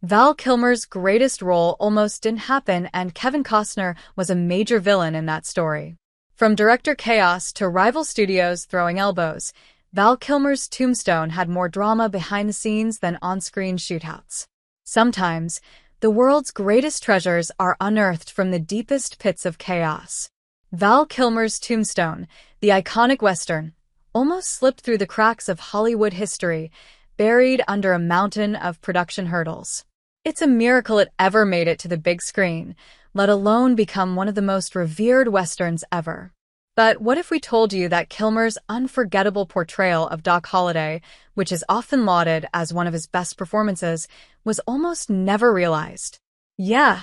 Val Kilmer's greatest role almost didn't happen, and Kevin Costner was a major villain in that story. From director chaos to rival studios throwing elbows, Val Kilmer's Tombstone had more drama behind the scenes than on-screen shootouts. Sometimes, the world's greatest treasures are unearthed from the deepest pits of chaos. Val Kilmer's Tombstone, the iconic Western, almost slipped through the cracks of Hollywood history, buried under a mountain of production hurdles. It's a miracle it ever made it to the big screen, let alone become one of the most revered Westerns ever. But what if we told you that Kilmer's unforgettable portrayal of Doc Holliday, which is often lauded as one of his best performances, was almost never realized? Yeah,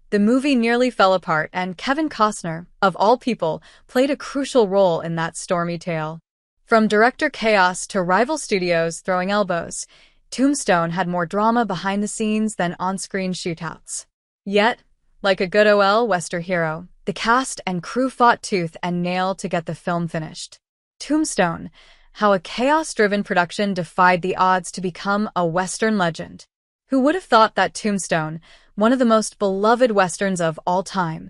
the movie nearly fell apart, and Kevin Costner, of all people, played a crucial role in that stormy tale. From director chaos to rival studios throwing elbows, Tombstone had more drama behind the scenes than on-screen shootouts. Yet, like a good Western hero, the cast and crew fought tooth and nail to get the film finished. Tombstone, how a chaos-driven production defied the odds to become a Western legend. Who would have thought that Tombstone, one of the most beloved Westerns of all time,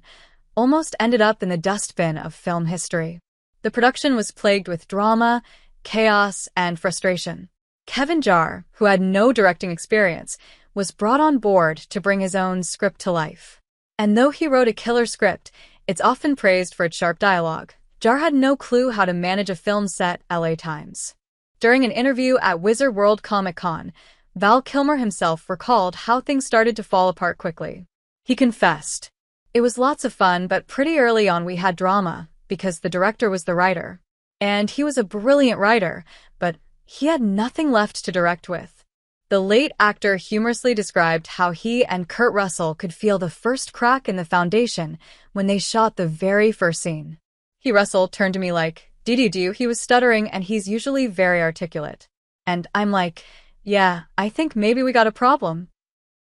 almost ended up in the dustbin of film history? The production was plagued with drama, chaos, and frustration. Kevin Jarre, who had no directing experience, was brought on board to bring his own script to life. And though he wrote a killer script, it's often praised for its sharp dialogue. Jarre had no clue how to manage a film set. LA Times. During an interview at Wizard World Comic-Con, Val Kilmer himself recalled how things started to fall apart quickly. He confessed, "It was lots of fun, but pretty early on we had drama, because the director was the writer. And he was a brilliant writer, but he had nothing left to direct with." The late actor humorously described how he and Kurt Russell could feel the first crack in the foundation when they shot the very first scene. Russell turned to me like, "Did you?" He was stuttering, and he's usually very articulate. And I'm like, "Yeah, I think maybe we got a problem."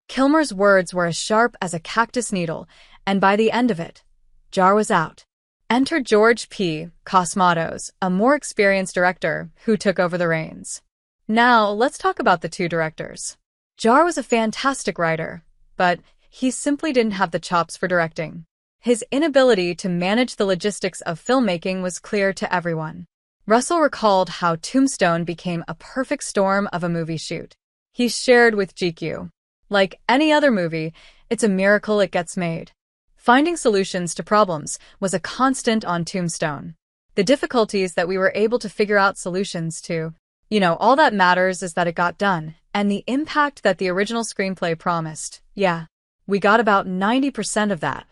Kilmer's words were as sharp as a cactus needle, and by the end of it, Jarre was out. Enter George P. Cosmatos, a more experienced director, who took over the reins. Now, let's talk about the two directors. Jarre was a fantastic writer, but he simply didn't have the chops for directing. His inability to manage the logistics of filmmaking was clear to everyone. Russell recalled how Tombstone became a perfect storm of a movie shoot. He shared with GQ, "Like any other movie, it's a miracle it gets made." Finding solutions to problems was a constant on Tombstone. The difficulties that we were able to figure out solutions to. All that matters is that it got done, and the impact that the original screenplay promised. Yeah, we got about 90% of that.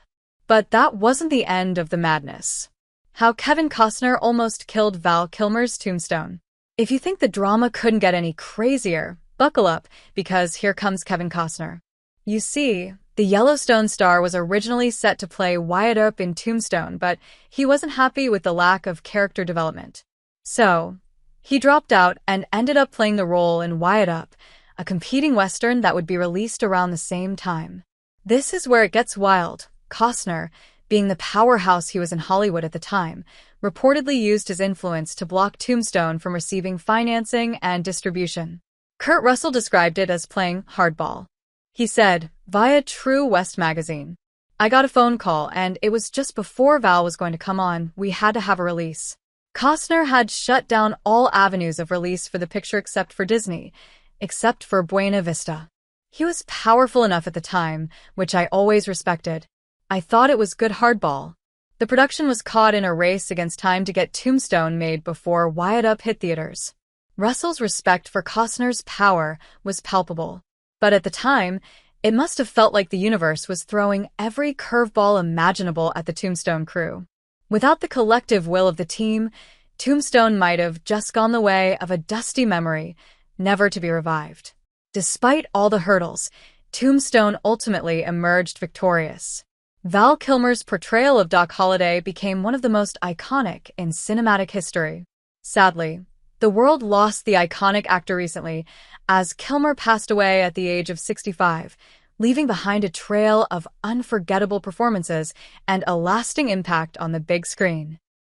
But that wasn't the end of the madness. How Kevin Costner almost killed Val Kilmer's Tombstone. If you think the drama couldn't get any crazier, buckle up, because here comes Kevin Costner. You see, the Yellowstone star was originally set to play Wyatt Earp in Tombstone, but he wasn't happy with the lack of character development. So, he dropped out and ended up playing the role in Wyatt Earp, a competing Western that would be released around the same time. This is where it gets wild. Costner, being the powerhouse he was in Hollywood at the time, reportedly used his influence to block Tombstone from receiving financing and distribution. Kurt Russell described it as playing hardball. He said, via True West magazine, "I got a phone call, and it was just before Val was going to come on. We had to have a release." Costner had shut down all avenues of release for the picture except for Disney, except for Buena Vista. He was powerful enough at the time, which I always respected. I thought it was good hardball. The production was caught in a race against time to get Tombstone made before Wyatt Earp hit theaters. Russell's respect for Costner's power was palpable. But at the time, it must have felt like the universe was throwing every curveball imaginable at the Tombstone crew. Without the collective will of the team, Tombstone might have just gone the way of a dusty memory, never to be revived. Despite all the hurdles, Tombstone ultimately emerged victorious. Val Kilmer's portrayal of Doc Holliday became one of the most iconic in cinematic history. Sadly, the world lost the iconic actor recently, as Kilmer passed away at the age of 65, leaving behind a trail of unforgettable performances and a lasting impact on the big screen.